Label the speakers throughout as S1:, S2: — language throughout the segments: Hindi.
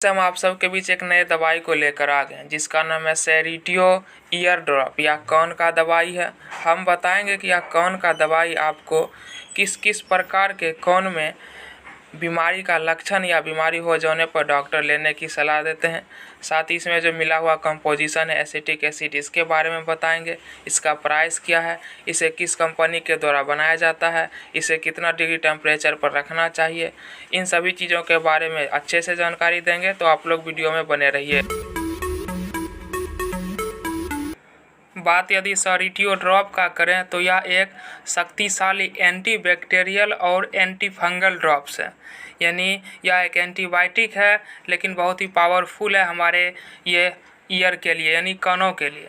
S1: हम आप सबके बीच एक नए दवाई को लेकर आ गए हैं जिसका नाम है सेरिटियो ईयर ड्रॉप। यह कौन का दवाई है, हम बताएंगे कि यह कौन का दवाई आपको किस किस प्रकार के कौन में बीमारी का लक्षण या बीमारी हो जाने पर डॉक्टर लेने की सलाह देते हैं। साथ ही इसमें जो मिला हुआ कंपोजिशन है एसिटिक एसिड, इसके बारे में बताएंगे। इसका प्राइस क्या है, इसे किस कंपनी के द्वारा बनाया जाता है, इसे कितना डिग्री टेम्परेचर पर रखना चाहिए, इन सभी चीज़ों के बारे में अच्छे से जानकारी देंगे। तो आप लोग वीडियो में बने रहिए। बात यदि सेरिटियो ड्रॉप का करें तो यह एक शक्तिशाली एंटीबैक्टीरियल और एंटी फंगल ड्रॉप्स है। यानी यह एक एंटीबायोटिक है लेकिन बहुत ही पावरफुल है हमारे ये ईयर के लिए यानी कानों के लिए।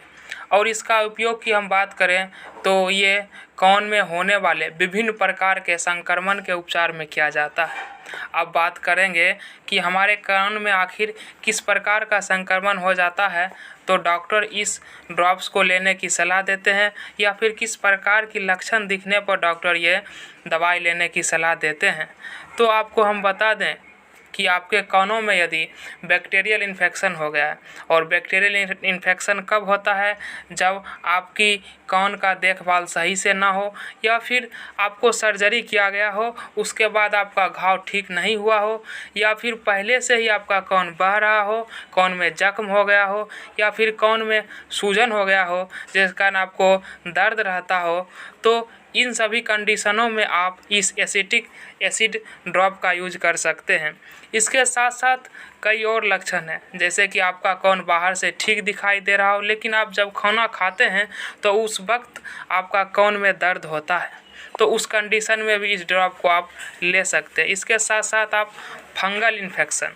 S1: और इसका उपयोग की हम बात करें तो ये कान में होने वाले विभिन्न प्रकार के संक्रमण के उपचार में किया जाता है। अब बात करेंगे कि हमारे कान में आखिर किस प्रकार का संक्रमण हो जाता है, तो डॉक्टर इस ड्रॉप्स को लेने की सलाह देते हैं या फिर किस प्रकार की लक्षण दिखने पर डॉक्टर ये दवाई लेने की सलाह देते हैं। तो आपको हम बता दें कि आपके कानों में यदि बैक्टीरियल इन्फेक्शन हो गया है, और बैक्टीरियल इन्फेक्शन कब होता है, जब आपकी कान का देखभाल सही से ना हो या फिर आपको सर्जरी किया गया हो, उसके बाद आपका घाव ठीक नहीं हुआ हो, या फिर पहले से ही आपका कान बह रहा हो, कान में जख्म हो गया हो, या फिर कान में सूजन हो गया हो जिस कारण आपको दर्द रहता हो। तो इन सभी कंडीशनों में आप इस एसिटिक एसिड ड्रॉप का यूज कर सकते हैं। इसके साथ साथ कई और लक्षण हैं, जैसे कि आपका कान बाहर से ठीक दिखाई दे रहा हो लेकिन आप जब खाना खाते हैं तो उस वक्त आपका कान में दर्द होता है, तो उस कंडीशन में भी इस ड्रॉप को आप ले सकते हैं। इसके साथ साथ आप फंगल इन्फेक्शन,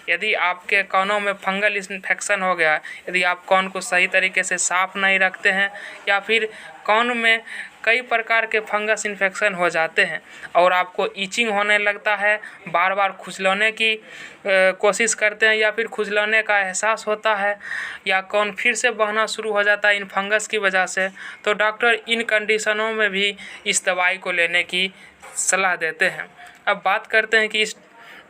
S1: यदि आपके कानों में फंगल इन्फेक्शन हो गया, यदि आप कान को सही तरीके से साफ़ नहीं रखते हैं या फिर कान में कई प्रकार के फंगस इन्फेक्शन हो जाते हैं और आपको ईचिंग होने लगता है, बार बार खुजलाने की कोशिश करते हैं या फिर खुजलाने का एहसास होता है, या कान फिर से बहना शुरू हो जाता है इन फंगस की वजह से, तो डॉक्टर इन कंडीशनों में भी इस दवाई को लेने की सलाह देते हैं। अब बात करते हैं कि इस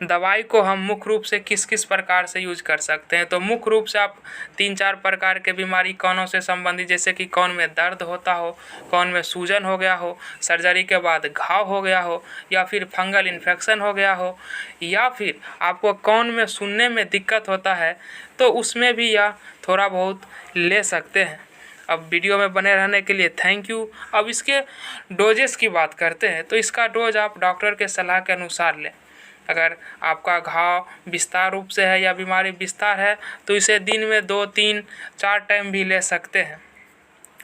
S1: दवाई को हम मुख्य रूप से किस किस प्रकार से यूज कर सकते हैं। तो मुख्य रूप से आप 3-4 प्रकार के बीमारी कानों से संबंधित, जैसे कि कान में दर्द होता हो, कान में सूजन हो गया हो, सर्जरी के बाद घाव हो गया हो, या फिर फंगल इन्फेक्शन हो गया हो, या फिर आपको कान में सुनने में दिक्कत होता है, तो उसमें भी यह थोड़ा बहुत ले सकते हैं। अब वीडियो में बने रहने के लिए थैंक यू। अब इसके डोजेस की बात करते हैं तो इसका डोज आप डॉक्टर के सलाह के अनुसार लें। अगर आपका घाव विस्तार रूप से है या बीमारी विस्तार है तो इसे दिन में 2-3-4 टाइम भी ले सकते हैं।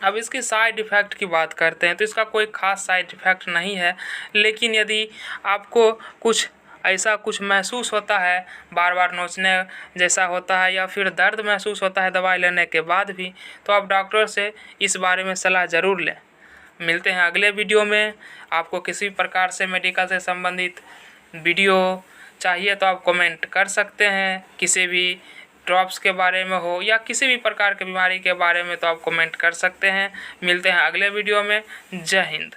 S1: अब इसकी साइड इफ़ेक्ट की बात करते हैं तो इसका कोई ख़ास साइड इफ़ेक्ट नहीं है, लेकिन यदि आपको कुछ महसूस होता है, बार बार नोचने जैसा होता है या फिर दर्द महसूस होता है दवाई लेने के बाद भी, तो आप डॉक्टर से इस बारे में सलाह ज़रूर लें। मिलते हैं अगले वीडियो में। आपको किसी प्रकार से मेडिकल से संबंधित वीडियो चाहिए तो आप कमेंट कर सकते हैं, किसी भी ड्रॉप्स के बारे में हो या किसी भी प्रकार की बीमारी के बारे में, तो आप कमेंट कर सकते हैं। मिलते हैं अगले वीडियो में। जय हिंद।